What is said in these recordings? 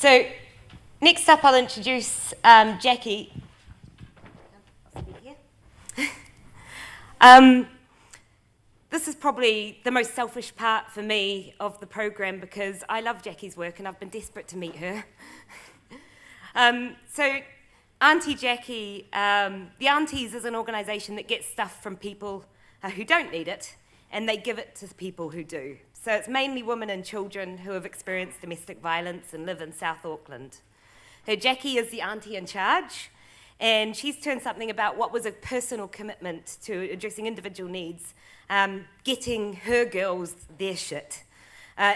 So, next up I'll introduce Jackie. This is probably the most selfish part for me of the program because I love Jackie's work and I've been desperate to meet her. So, Aunty Jackie, the Aunties is an organisation that gets stuff from people who don't need it, and they give it to people who do. So it's mainly women and children who have experienced domestic violence and live in South Auckland. So Jackie is the Aunty In Charge, and she's turned something about what was a personal commitment to addressing individual needs, getting her girls their shit,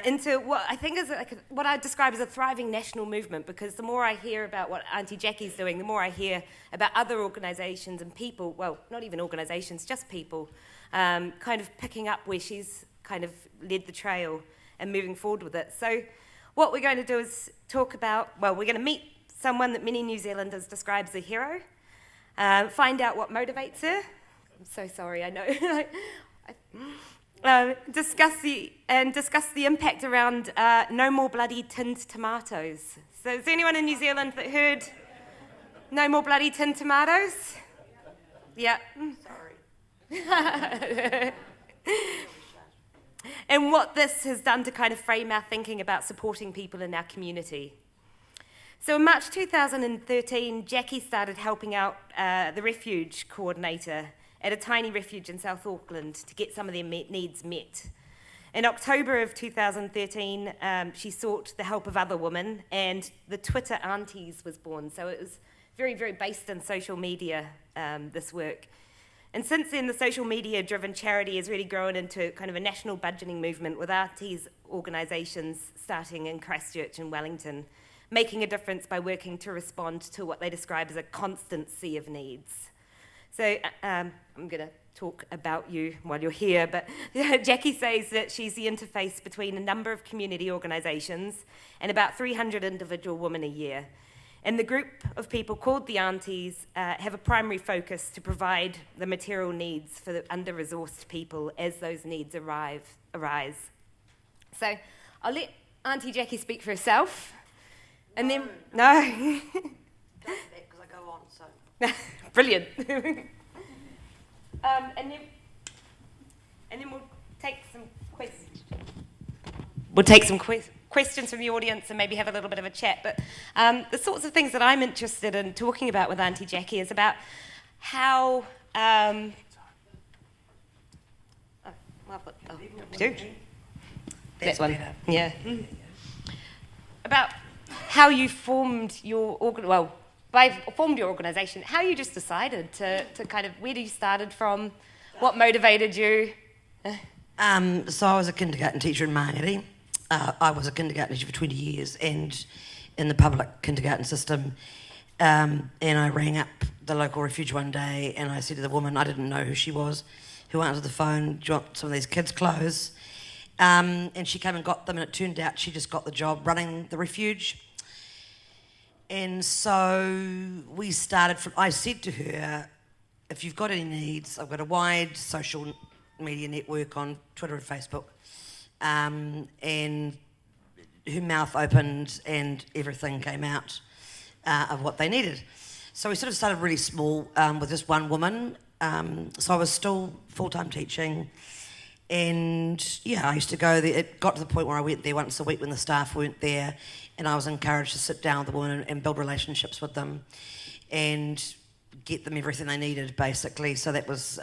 into what I think is what I describe as a thriving national movement, because the more I hear about what Aunty Jackie's doing, the more I hear about other organisations and people, well, not even organisations, just people, kind of picking up where she's kind of led the trail and moving forward with it. So what we're going to do is talk about, well, we're going to meet someone that many New Zealanders describe as a hero, find out what motivates her. I'm so sorry, I know. Discuss the impact around no more bloody tinned tomatoes. So is anyone in New Zealand that heard no more bloody tinned tomatoes? Yeah. Sorry. And what this has done to kind of frame our thinking about supporting people in our community. So in March 2013, Jackie started helping out the refuge coordinator at a tiny refuge in South Auckland to get some of their needs met. In October of 2013, she sought the help of other women, and the Twitter Aunties was born. So it was very, very based in social media, this work. And since then, the social media-driven charity has really grown into kind of a national budgeting movement with Aunties organisations starting in Christchurch and Wellington, making a difference by working to respond to what they describe as a constant sea of needs. So I'm going to talk about you while you're here, but Jackie says that she's the interface between a number of community organisations and about 300 individual women a year. And the group of people called the Aunties have a primary focus to provide the material needs for the under-resourced people as those needs arise. So I'll let Aunty Jackie speak for herself. And then, no. Because I go on, so. Brilliant. And then we'll take some questions. Questions from the audience and maybe have a little bit of a chat. But the sorts of things that I'm interested in talking about with Aunty Jackie is about how... That's one. Better. Yeah. About how you formed your organisation, how you just decided to kind of, where you started from, what motivated you? So I was a kindergarten teacher in Māngere. I was a kindergarten teacher for 20 years and in the public kindergarten system. And I rang up the local refuge one day and I said to the woman, I didn't know who she was, who answered the phone, do you want some of these kids' clothes? And she came and got them, and it turned out she just got the job running the refuge. And so we started from, I said to her, if you've got any needs, I've got a wide social media network on Twitter and Facebook. And her mouth opened and everything came out of what they needed. So we sort of started really small with just one woman. So I was still full-time teaching. And yeah, I used to go there. It got to the point where I went there once a week when the staff weren't there, and I was encouraged to sit down with the women and build relationships with them and get them everything they needed, basically. So that was,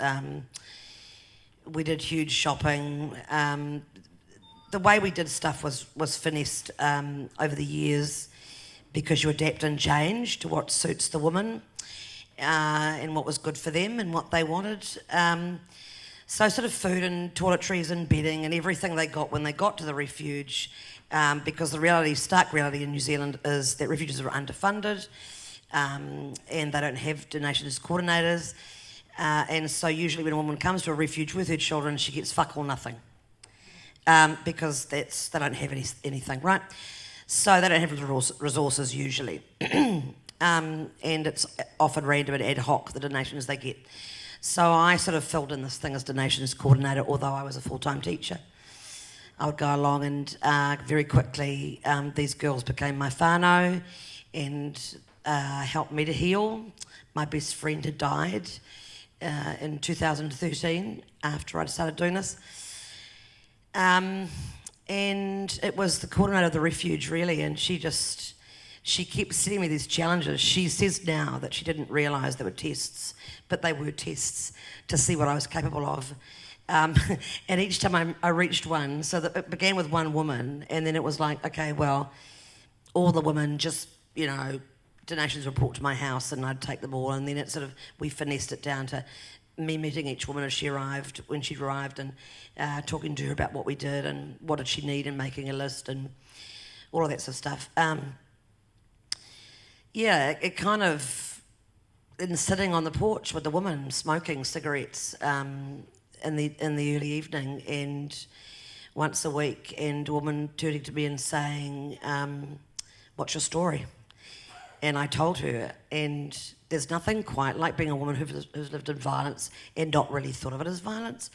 we did huge shopping. The way we did stuff was finessed over the years because you adapt and change to what suits the woman and what was good for them and what they wanted. So sort of food and toiletries and bedding and everything they got when they got to the refuge, because the stark reality in New Zealand is that refuges are underfunded and they don't have donations coordinators. And so usually when a woman comes to a refuge with her children, she gets fuck all nothing because they don't have anything, right? So they don't have resources usually. And it's often random and ad hoc, the donations they get. So I sort of filled in this thing as donations coordinator, although I was a full-time teacher. I would go along and very quickly these girls became my whānau and helped me to heal. My best friend had died in 2013 after I'd started doing this. And it was the coordinator of the refuge, really, and she kept setting me these challenges. She says now that she didn't realise they were tests, but they were tests to see what I was capable of. And each time I reached one, so that it began with one woman, and then it was like, okay, well, all the women just, donations were brought to my house, and I'd take them all, and then we finessed it down to me meeting each woman as she arrived, when she arrived, and talking to her about what we did and what did she need, and making a list and all of that sort of stuff. It kind of, in sitting on the porch with the woman smoking cigarettes in the early evening, and once a week, and a woman turning to me and saying, "What's your story?" And I told her, and there's nothing quite like being a woman who's lived in violence and not really thought of it as violence.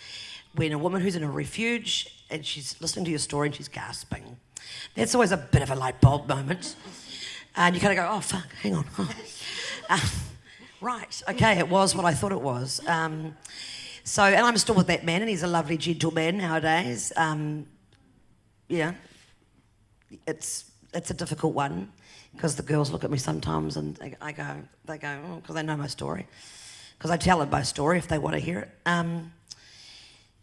When a woman who's in a refuge and she's listening to your story and she's gasping, that's always a bit of a light bulb moment. And you kind of go, oh, fuck, hang on. Right, okay, it was what I thought it was. And I'm still with that man, and he's a lovely gentleman nowadays. It's a difficult one, because the girls look at me sometimes and they go, because they know my story. Because I tell them my story if they want to hear it. And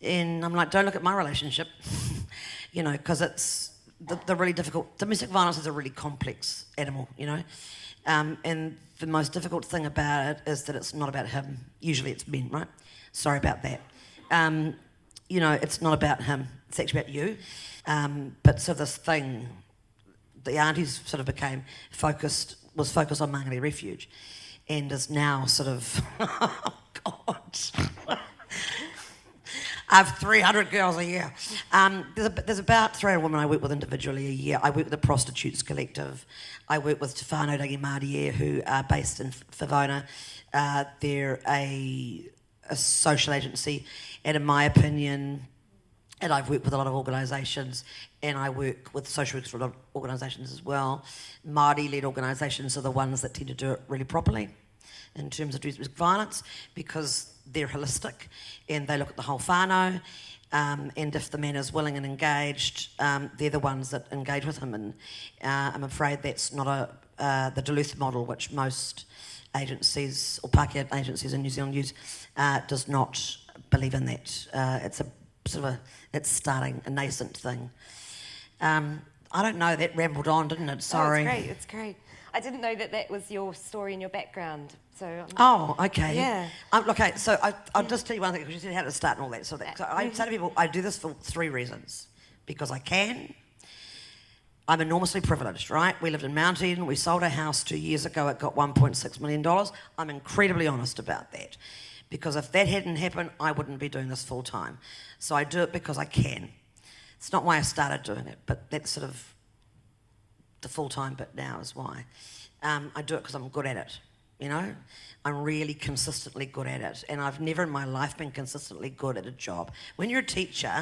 I'm like, don't look at my relationship, because it's the really difficult. Domestic violence is a really complex animal, and the most difficult thing about it is that it's not about him. Usually it's men, right? Sorry about that. It's not about him. It's actually about you. But so this thing, the Aunties sort of was focused on Māngere Refuge, and is now sort of, oh God. I have 300 girls a year. There's about 300 women I work with individually a year. I work with the Prostitutes Collective. I work with Te Whānau Rangi Māori who are based in Favona. They're a social agency, and in my opinion, and I've worked with a lot of organisations, and I work with social workers for a lot of organisations as well. Māori-led organisations are the ones that tend to do it really properly in terms of domestic violence, because they're holistic and they look at the whole whānau, and if the man is willing and engaged, they're the ones that engage with him. And I'm afraid that's not the Duluth model, which most agencies or Pākehā agencies in New Zealand use, does not believe in that. It's a sort of it's starting a nascent thing. I don't know, that rambled on, didn't it? Sorry. Oh, it's great. I didn't know that was your story and your background. So okay. Yeah. Okay, so I'll just tell you one thing, because you said how to start and all that. So I say to people, I do this for 3 reasons. Because I can. I'm enormously privileged, right? We lived in Mount Eden. We sold our house 2 years ago. It got $1.6 million. I'm incredibly honest about that. Because if that hadn't happened, I wouldn't be doing this full time. So I do it because I can. It's not why I started doing it, but that's sort of the full-time bit now is why. I do it because I'm good at it, I'm really consistently good at it, and I've never in my life been consistently good at a job. When you're a teacher,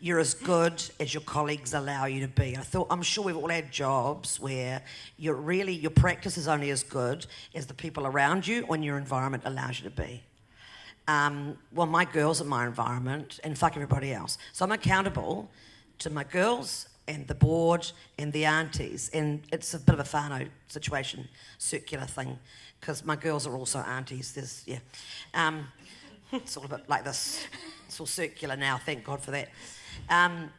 you're as good as your colleagues allow you to be. I'm sure we've all had jobs where your practice is only as good as the people around you when your environment allows you to be. Well, my girls are my environment, and fuck everybody else. So I'm accountable to my girls and the board and the aunties, and it's a bit of a whānau situation, circular thing, because my girls are also aunties. It's all a bit like this. It's all circular now, thank God for that. And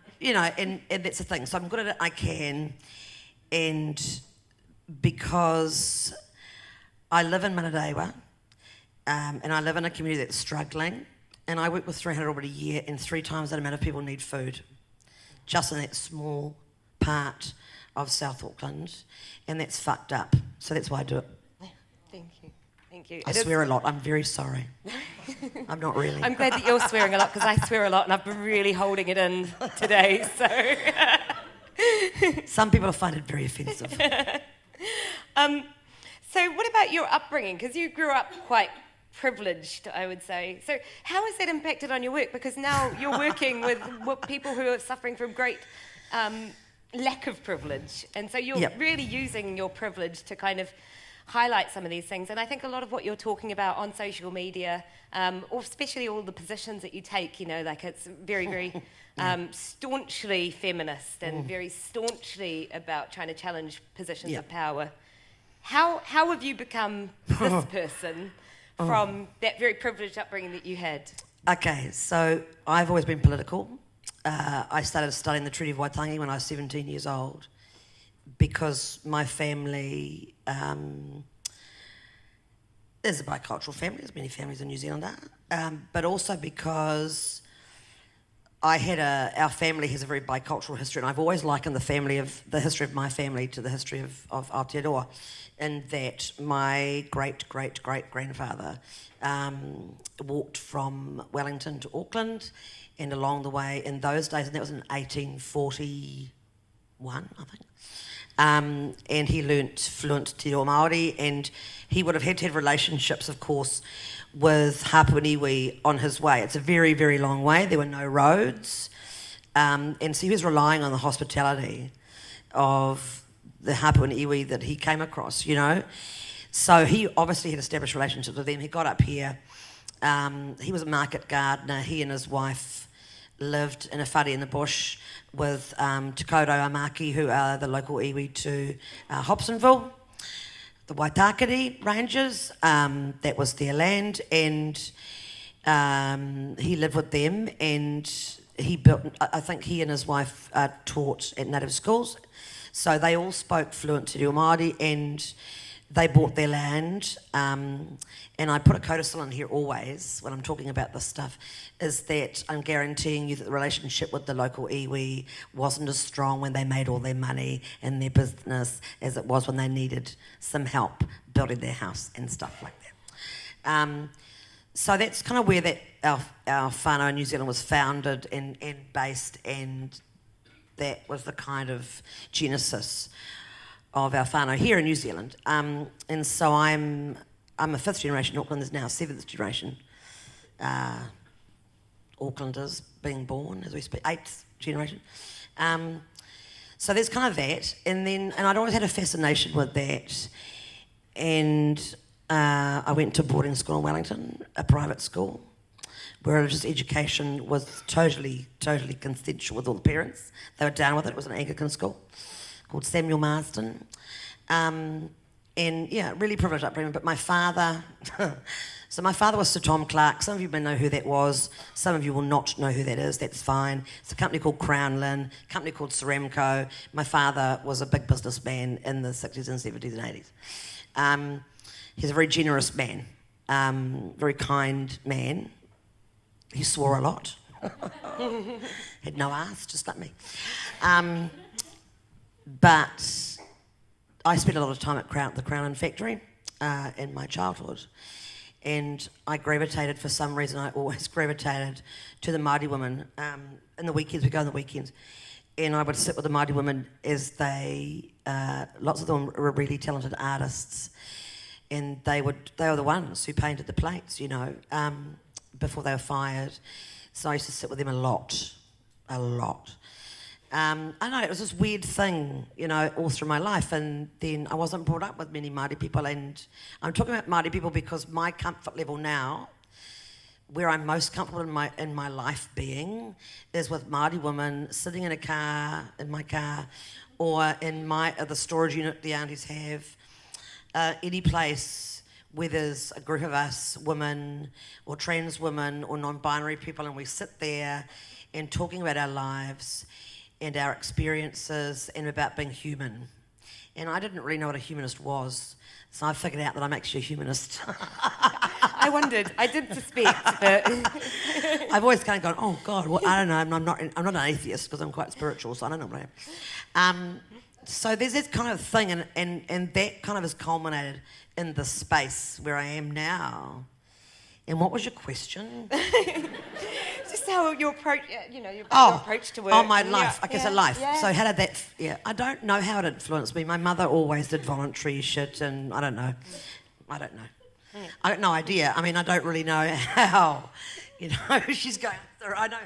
that's the thing. So I'm good at it, I can, and because I live in Manadewa, and I live in a community that's struggling, and I work with 300 over a year, and 3 times that amount of people need food, just in that small part of South Auckland, and that's fucked up. So that's why I do it. Thank you. I swear a lot. I'm very sorry. I'm not really. I'm glad that you're swearing a lot, because I swear a lot, and I've been really holding it in today. So some people find it very offensive. So what about your upbringing? Because you grew up quite privileged, I would say. So how has that impacted on your work? Because now you're working with people who are suffering from great lack of privilege. And so you're really using your privilege to kind of highlight some of these things. And I think a lot of what you're talking about on social media, or especially all the positions that you take, like it's very, very staunchly feminist and very staunchly about trying to challenge positions of power. How have you become this person from that very privileged upbringing that you had? Okay, so I've always been political. I started studying the Treaty of Waitangi when I was 17 years old because my family is a bicultural family, as many families in New Zealand are, but also because our family has a very bicultural history, and I've always likened the history of my family to the history of Aotearoa, in that my great-great-great-grandfather walked from Wellington to Auckland, and along the way, in those days, and that was in 1841, I think, and he learnt fluent Te Reo Māori, and he would have had to have relationships, of course, with Hāpuaniwi on his way. It's a very, very long way. There were no roads, and so he was relying on the hospitality of the Hāpuaniwi that he came across, So he obviously had established relationships with them. He got up here. He was a market gardener. He and his wife lived in a whare in the bush with Te Kaurau Amaki, who are the local iwi to Hobsonville, the Waitakere Rangers. That was their land, and he lived with them, and he built, I think he and his wife taught at native schools, so they all spoke fluent Te Reo Māori, and they bought their land, and I put a codicil in here always when I'm talking about this stuff, is that I'm guaranteeing you that the relationship with the local iwi wasn't as strong when they made all their money and their business as it was when they needed some help building their house and stuff like that. So that's kind of where our whānau in New Zealand was founded and based, and that was the kind of genesis of our whānau here in New Zealand. And so I'm a fifth generation Auckland. There's now a seventh generation Aucklanders being born as we speak, eighth generation. So there's kind of that, and I'd always had a fascination with that, and I went to boarding school in Wellington, a private school, where religious education was totally consensual with all the parents. They were down with it. It was an Anglican school called Samuel Marsden. And yeah, really privileged upbringing. But my father, so my father was Sir Tom Clark. Some of you may know who that was. Some of you will not know who that is. That's fine. It's a company called Crown Lynn, a company called Ceramco. My father was a big businessman in the 60s and 70s and 80s. He's a very generous man, very kind man. He swore a lot. Had no ass, just like me. But I spent a lot of time at the Crown Inn factory in my childhood, and I gravitated, for some reason, I always gravitated to the Māori women. In the weekends, we go on the weekends, and I would sit with the Māori women as they, lots of them were really talented artists, and they were the ones who painted the plates, before they were fired. So I used to sit with them a lot. I know, it was this weird thing, all through my life, and then I wasn't brought up with many Māori people, and I'm talking about Māori people because my comfort level now, where I'm most comfortable in my life being, is with Māori women sitting in my car, or in the storage unit the aunties have, any place where there's a group of us, women, or trans women, or non-binary people, and we sit there and talking about our lives and our experiences and about being human. And I didn't really know what a humanist was, so I figured out that I'm actually a humanist. I wondered. I did suspect, but I've always kind of gone, oh God, well, I don't know. I'm not an atheist because I'm quite spiritual, so I don't know what I am. So there's this kind of thing, and that kind of has culminated in the space where I am now. And what was your question? Just how your approach, your approach to work. Oh, my life. Okay, so life. Yeah. So how did that... I don't know how it influenced me. My mother always did voluntary shit, and I don't know. I got no idea. I mean, I don't really know how. She's going through. I know.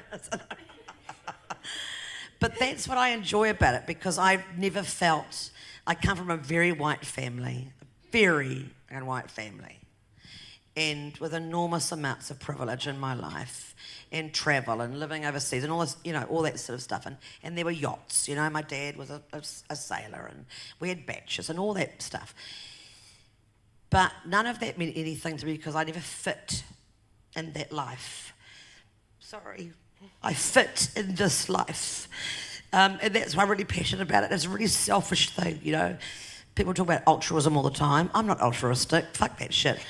But that's what I enjoy about it, because I've never felt. I come from a very white family, and with enormous amounts of privilege in my life, and travel and living overseas and all this, all that sort of stuff. And there were yachts. My dad was a sailor, and we had batches and all that stuff. But none of that meant anything to me, because I never fit in that life. Sorry. I fit in this life. And that's why I'm really passionate about it. It's a really selfish thing, People talk about altruism all the time. I'm not altruistic. Fuck that shit.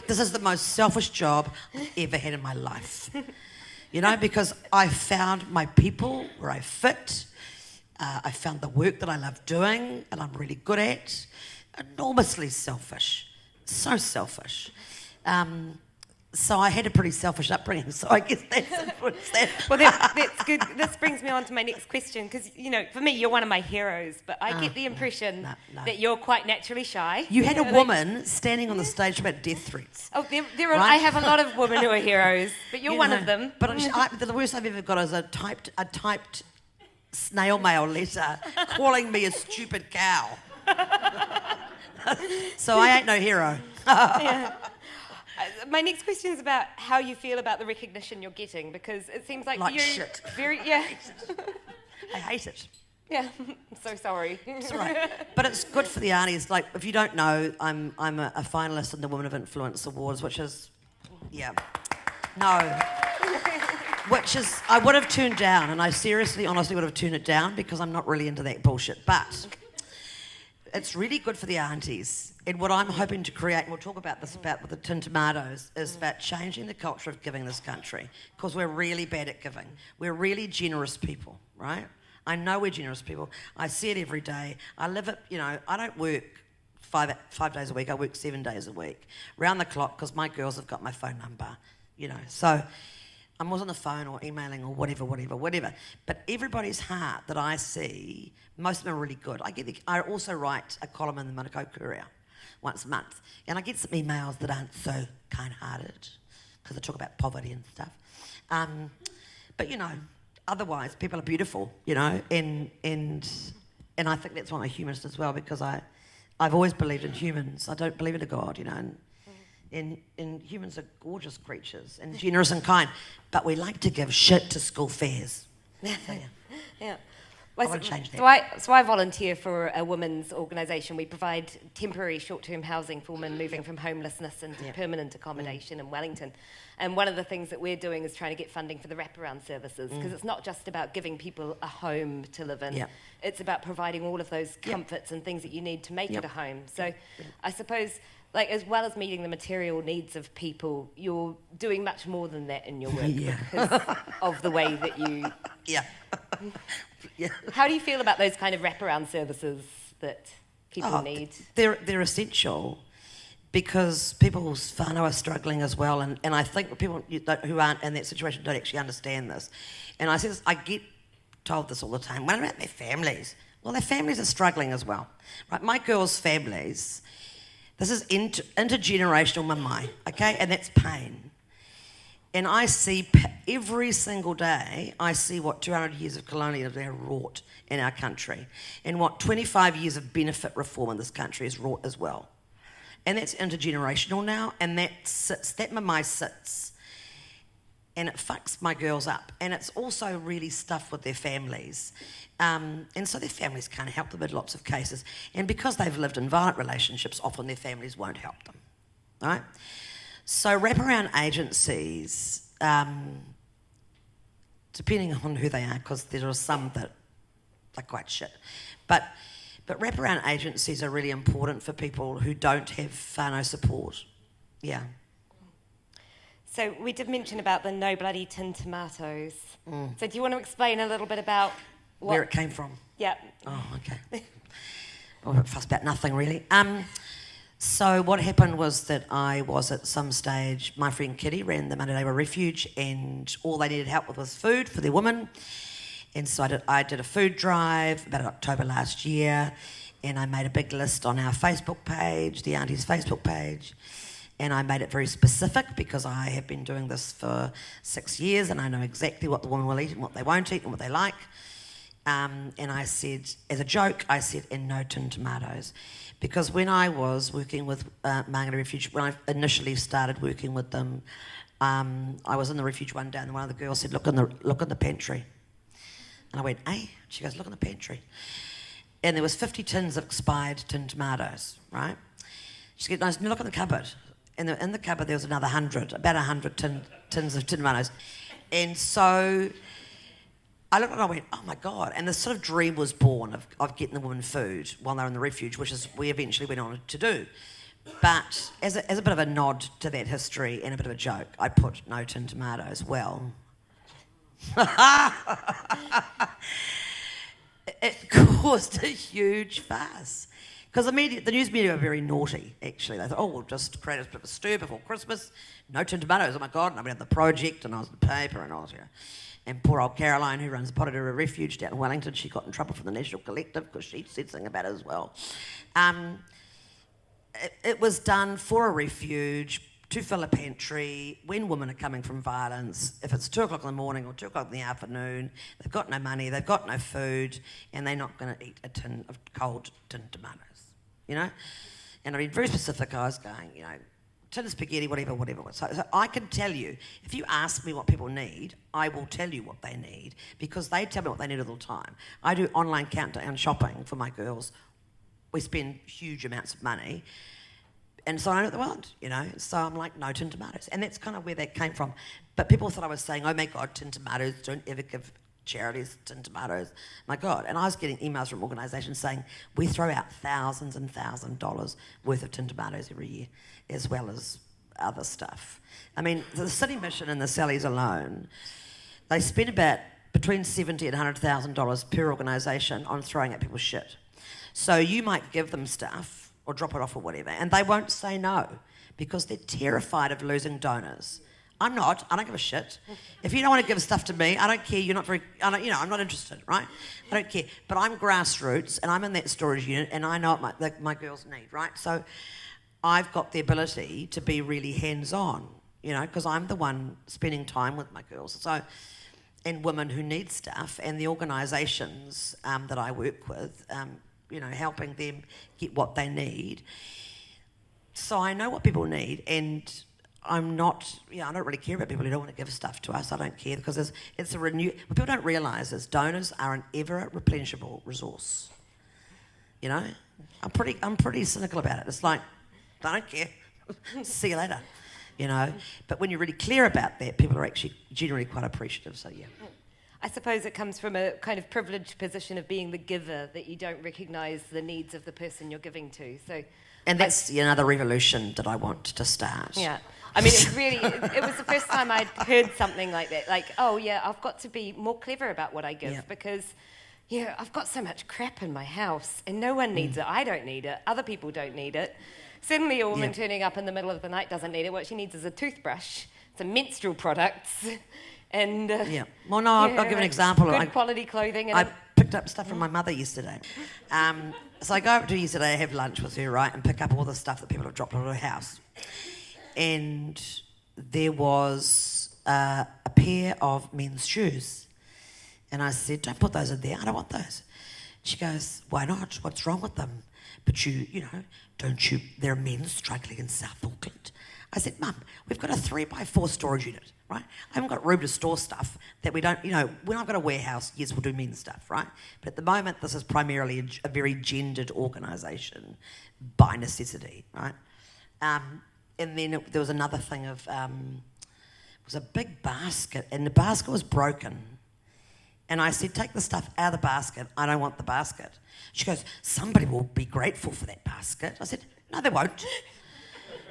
This is the most selfish job I've ever had in my life. Because I found my people where I fit. I found the work that I love doing and I'm really good at. Enormously selfish. So selfish. So I had a pretty selfish upbringing, so I guess that's influenced that. Well, that's good. This brings me on to my next question, because, for me, you're one of my heroes, but I get the impression that you're quite naturally shy. You had a woman standing on the stage about death threats. Oh, there are. Right? I have a lot of women who are heroes, but you're one of them. But the worst I've ever got is a typed snail mail letter calling me a stupid cow. So I ain't no hero. Yeah. My next question is about how you feel about the recognition you're getting, because it seems like you shit. I hate it. Yeah, I'm so sorry. It's all right. But it's good for the Aunties. Like, if you don't know, I'm a finalist in the Women of Influence Awards, which is, which is, I would have turned down, and I honestly would have turned it down, because I'm not really into that bullshit. But it's really good for the Aunties. And what I'm hoping to create, and we'll talk about this with the tin tomatoes, is about changing the culture of giving this country, because we're really bad at giving. We're really generous people, right? I know we're generous people. I see it every day. I live it, I don't work five days a week. I work 7 days a week, round the clock, because my girls have got my phone number, So I'm always on the phone or emailing or whatever. But everybody's heart that I see, most of them are really good. I also write a column in the Manukau Courier once a month, and I get some emails that aren't so kind-hearted, because I talk about poverty and stuff. But otherwise people are beautiful, and I think that's why I'm a humanist as well, because I've always believed in humans. I don't believe in a God, and humans are gorgeous creatures and generous and kind, but we like to give shit to school fairs. So, yeah. I want to change that. So I volunteer for a women's organisation. We provide temporary short-term housing for women moving from homelessness into permanent accommodation in Wellington. And one of the things that we're doing is trying to get funding for the wraparound services, because it's not just about giving people a home to live in. It's about providing all of those comforts and things that you need to make it a home. So I suppose, as well as meeting the material needs of people, you're doing much more than that in your work because of the way that you... How do you feel about those kind of wraparound services that people need? They're essential, because people's whānau are struggling as well, and I think people who aren't in that situation don't actually understand this. And I get told this all the time. What about their families? Well, their families are struggling as well. Right? My girls' families, this is intergenerational mamai, okay? And that's pain. And I see every single day, I see what 200 years of colonialism have wrought in our country, and what 25 years of benefit reform in this country has wrought as well. And that's intergenerational now, and that mamai sits, and it fucks my girls up. And it's also really stuff with their families. And so their families can't help them in lots of cases. And because they've lived in violent relationships, often their families won't help them, right? So wraparound agencies, depending on who they are, because there are some that are quite shit, but wraparound agencies are really important for people who don't have whānau support. Yeah. So we did mention about the no bloody tin tomatoes. So do you want to explain a little bit about where it came from? Yeah. Oh, okay. Well, I fuss about nothing really. So what happened was that I was at some stage, my friend Kitty ran the Mandareva Refuge, and all they needed help with was food for their women. And so I did a food drive about October last year, and I made a big list on our Facebook page, the Aunties Facebook page, and I made it very specific because I have been doing this for 6 years and I know exactly what the women will eat and what they won't eat and what they like. And I said, as a joke, I said, and no tin tomatoes. Because when I was working with Māngata Refuge, when I initially started working with them, I was in the refuge one day and one of the girls said, look in the pantry. And I went, eh? She goes, look in the pantry. And there was 50 tins of expired tin tomatoes, right? She goes, no, look in the cupboard. And in the cupboard there was another 100, about 100 tins of tin tomatoes. And so I looked and I went, oh my God. And this sort of dream was born of getting the women food while they were in the refuge, which is we eventually went on to do. But as a bit of a nod to that history and a bit of a joke, I put no tin tomatoes. Well, it caused a huge fuss. Because the news media were very naughty, actually. They thought, oh, we'll just create a bit of a stir before Christmas. No tin tomatoes, oh my God. And I went at the project and I was in the paper and I was, and poor old Caroline, who runs Porirua Refuge down in Wellington, she got in trouble from the National Collective because she said something about it as well. It was done for a refuge, to fill a pantry, when women are coming from violence, if it's 2 o'clock in the morning or 2 o'clock in the afternoon, they've got no money, they've got no food, and they're not going to eat a tin of cold tin tomatoes, And I mean, very specific, I was going, tin of spaghetti, whatever. So I can tell you, if you ask me what people need, I will tell you what they need, because they tell me what they need all the time. I do online countdown shopping for my girls. We spend huge amounts of money. And so I know what they want, So I'm like, no tin tomatoes. And that's kind of where that came from. But people thought I was saying, oh my God, tin tomatoes, don't ever give charities tin tomatoes. My God. And I was getting emails from organisations saying, we throw out thousands and thousands of dollars worth of tin tomatoes every year, as well as other stuff. I mean, the City Mission and the Sallies alone, they spend about between $70,000 and $100,000 per organisation on throwing out people's shit. So you might give them stuff, or drop it off or whatever, and they won't say no because they're terrified of losing donors. I'm not. I don't give a shit. If you don't want to give stuff to me, I don't care. You're not very, I'm not interested, right? I don't care. But I'm grassroots, and I'm in that storage unit, and I know what my girls need, right? So I've got the ability to be really hands-on, because I'm the one spending time with my girls. So, and women who need stuff, and the organisations that I work with, helping them get what they need. So I know what people need, and I'm not, I don't really care about people who don't want to give stuff to us. I don't care, because it's a what people don't realise is donors are an ever replenishable resource. I'm pretty cynical about it. It's like, I don't care. See you later. But when you're really clear about that, people are actually generally quite appreciative. So yeah. I suppose it comes from a kind of privileged position of being the giver, that you don't recognise the needs of the person you're giving to. And that's another revolution that I want to start. Yeah. I mean, it was the first time I'd heard something like that. Like, oh yeah, I've got to be more clever about what I give, because I've got so much crap in my house and no one needs it. I don't need it. Other people don't need it. Certainly a woman turning up in the middle of the night doesn't need it. What she needs is a toothbrush, some menstrual products, and well, no, I'll give an example. Good quality clothing. And I picked up stuff from my mother yesterday. So I go up to her yesterday, have lunch with her, right, and pick up all the stuff that people have dropped out of her house. And there was a pair of men's shoes. And I said, don't put those in there. I don't want those. She goes, why not? What's wrong with them? But don't you, there are men struggling in South Auckland. I said, Mum, we've got a 3x4 storage unit, right? I haven't got room to store stuff that we don't, when I've got a warehouse, yes, we'll do men's stuff, right? But at the moment, this is primarily a very gendered organisation by necessity, right? And then there was another thing of, it was a big basket, and the basket was broken. And I said, take the stuff out of the basket. I don't want the basket. She goes, somebody will be grateful for that basket. I said, no, they won't.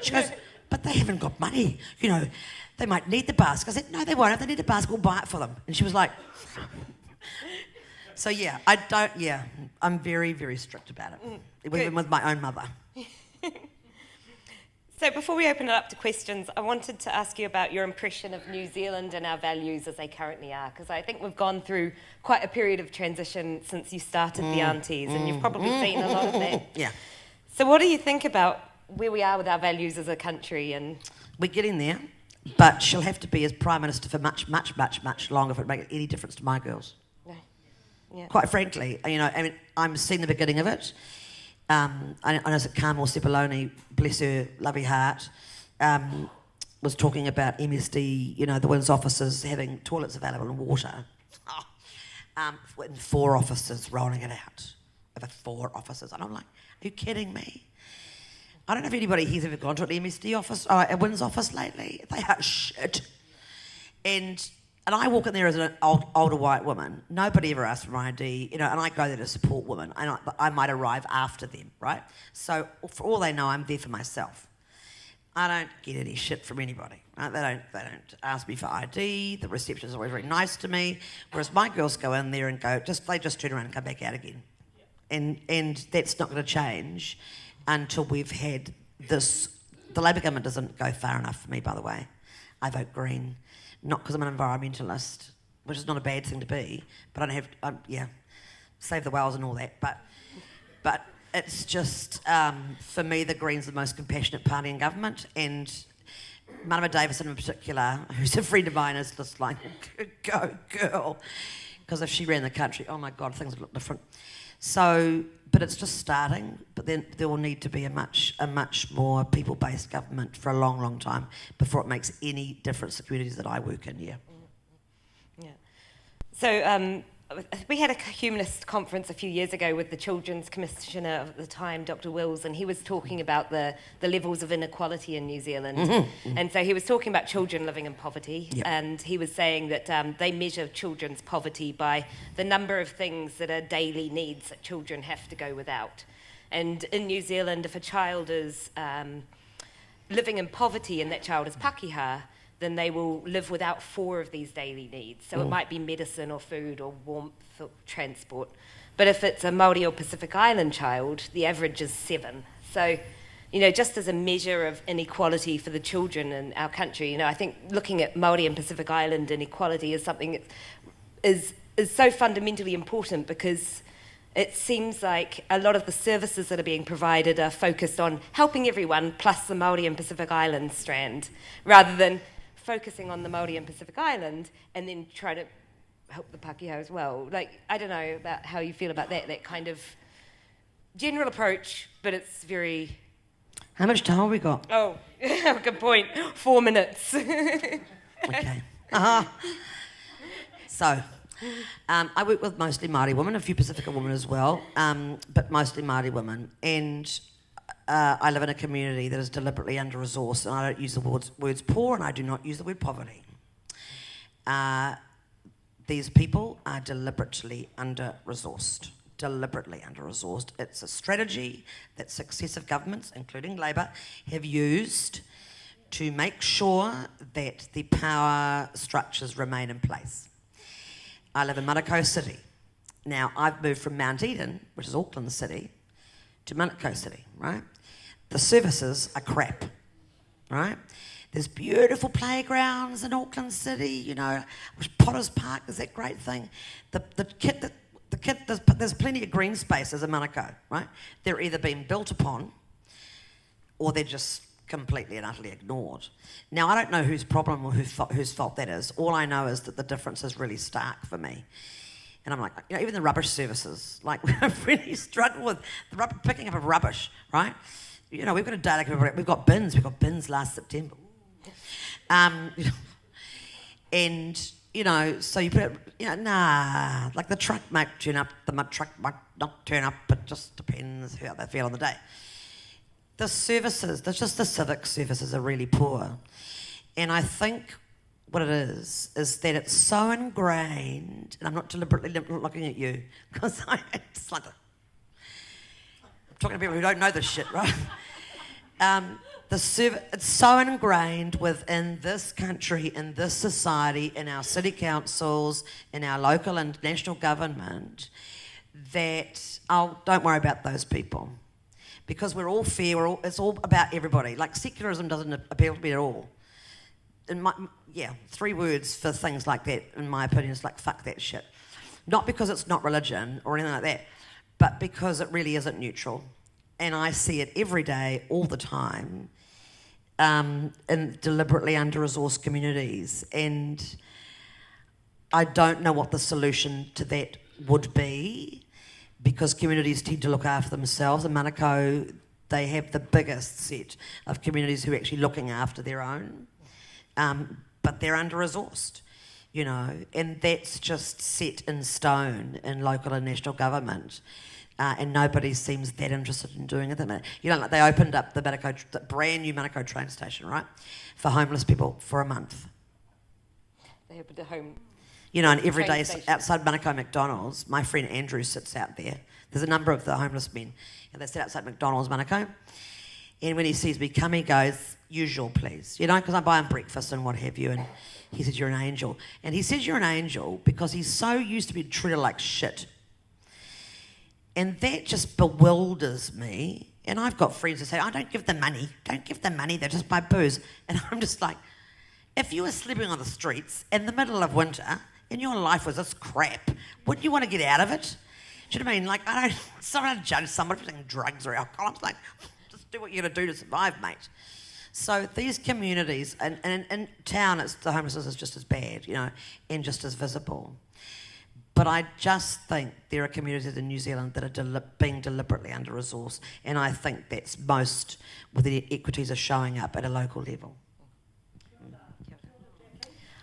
She goes, but they haven't got money. They might need the basket. I said, no, they won't. If they need a basket, we'll buy it for them. And she was like, so I'm very, very strict about it. Even with my own mother. So before we open it up to questions, I wanted to ask you about your impression of New Zealand and our values as they currently are, because I think we've gone through quite a period of transition since you started the Aunties, and you've probably seen a lot of that. Yeah. So what do you think about where we are with our values as a country. And we're getting there, but she'll have to be as Prime Minister for much, much, much, much longer if it makes any difference to my girls. Yeah. Quite frankly, I'm seeing the beginning of it. I know that Carmel Cepoloni, bless her lovely heart, was talking about MSD, the women's officers having toilets available and water. And 4 officers rolling it out. Over 4 officers. And I'm like, are you kidding me? I don't know if anybody here's ever gone to an MSD office or a women's office lately. They are shit. And I walk in there as an older white woman. Nobody ever asks for my ID, and I go there to support women. And I might arrive after them, right? So for all they know, I'm there for myself. I don't get any shit from anybody. Right? They don't ask me for ID. The receptionist is always very nice to me. Whereas my girls go in there and they just turn around and come back out again. And that's not going to change until we've had this. The Labor government doesn't go far enough for me, by the way. I vote Green. Not because I'm an environmentalist, which is not a bad thing to be, but I don't have, save the whales and all that. But it's just, for me, the Greens are the most compassionate party in government, and Marama Davison in particular, who's a friend of mine, is just like, go girl, because if she ran the country, oh my God, things would look different. So, but it's just starting, but then there will need to be a much more people-based government for a long, long time before it makes any difference to communities that I work in, yeah. So we had a humanist conference a few years ago with the Children's Commissioner at the time, Dr. Wills, and he was talking about the levels of inequality in New Zealand. Mm-hmm. And so he was talking about children living in poverty, yep. And he was saying that they measure children's poverty by the number of things that are daily needs that children have to go without. And in New Zealand, if a child is living in poverty and that child is Pakeha, then they will live without 4 of these daily needs. So it might be medicine or food or warmth or transport. But if it's a Māori or Pacific Island child, the average is 7. So, just as a measure of inequality for the children in our country, I think looking at Māori and Pacific Island inequality is something that is so fundamentally important, because it seems like a lot of the services that are being provided are focused on helping everyone plus the Māori and Pacific Island strand, rather than focusing on the Māori and Pacific Island and then try to help the Pakeha as well. I don't know about how you feel about that kind of general approach, but it's very... How much time have we got? Oh, good point. 4 minutes. Okay. So, I work with mostly Māori women, a few Pacifica women as well, but mostly Māori women, and I live in a community that is deliberately under-resourced, and I don't use the words poor, and I do not use the word poverty. These people are deliberately under-resourced. It's a strategy that successive governments, including Labor, have used to make sure that the power structures remain in place. I live in Manukau City. Now, I've moved from Mount Eden, which is Auckland City, to Manukau City, right? The services are crap, right? There's beautiful playgrounds in Auckland City, Potter's Park is that great thing. There's plenty of green spaces in Manukau, right? They're either being built upon or they're just completely and utterly ignored. Now, I don't know whose problem or whose fault that is. All I know is that the difference is really stark for me. And I'm like, even the rubbish services, we really struggle with the picking up of rubbish, right? We've got a day, we've got bins last September. And, so you put it, the truck might turn up, the truck might not turn up, it just depends how they feel on the day. The services, the civic services are really poor. And I think what it is that it's so ingrained, and I'm not deliberately looking at you, because it's like, I'm talking to people who don't know this shit, right? It's so ingrained within this country, in this society, in our city councils, in our local and national government, that, don't worry about those people. Because we're all fair, it's all about everybody. Secularism doesn't appeal to me at all. 3 words for things like that, in my opinion, is fuck that shit. Not because it's not religion or anything like that, but because it really isn't neutral. and I see it every day, all the time, in deliberately under-resourced communities. And I don't know what the solution to that would be, because communities tend to look after themselves. In Manukau, they have the biggest set of communities who are actually looking after their own, but they're under-resourced, you know, and that's just set in stone in local and national government. And nobody seems that interested in doing it at the minute. You know, like they opened up the brand new Manukau train station, right, for homeless people for a month. They opened a home. You know, and every day station. outside Manukau McDonald's, my friend Andrew sits out there. There's a number of the homeless men, and they sit outside McDonald's Manukau. And when he sees me come, he goes, "Usual, please." You know, because I buy him breakfast and what have you. And he says, "You're an angel." And he says, "You're an angel," because he's so used to being treated like shit. And that just bewilders me. And I've got friends who say, "I don't give them money. Don't give them money. They just buy booze." And I'm just like, if you were sleeping on the streets in the middle of winter and your life was this crap, wouldn't you want to get out of it? Do you know what I mean? Like, I don't judge somebody for taking drugs or alcohol. I'm like, just do what you're going to do to survive, mate. So these communities, and in town, the homelessness is just as bad, you know, and just as visible. But I just think there are communities in New Zealand that are being deliberately under-resourced, and I think that's most where the equities are showing up at a local level.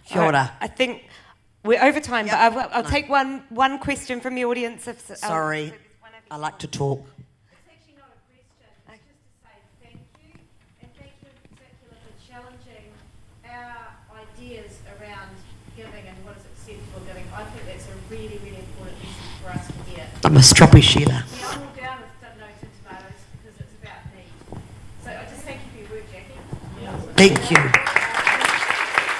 Kia ora. Right, I think we're over time, but I'll take one question from the audience. Sorry, I like to talk. It's actually not a question, it's just to say thank you, and thank you in particular for challenging our ideas around giving and what is acceptable giving. I think that's a really, really important message for us to hear. I'm a stroppy Sheila. Yeah, I'm all down with no to tomatoes because it's about need. So I just thank you for your work, Jackie. Thank you.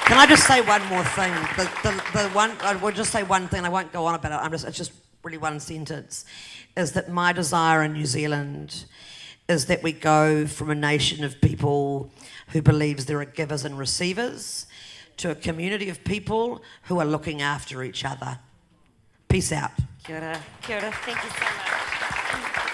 Can I just say one more thing? I will just say one thing. I won't go on about it. It's just really one sentence. Is that my desire in New Zealand is that we go from a nation of people who believes there are givers and receivers to a community of people who are looking after each other. Peace out. Kia ora. Kia ora. Thank you so much.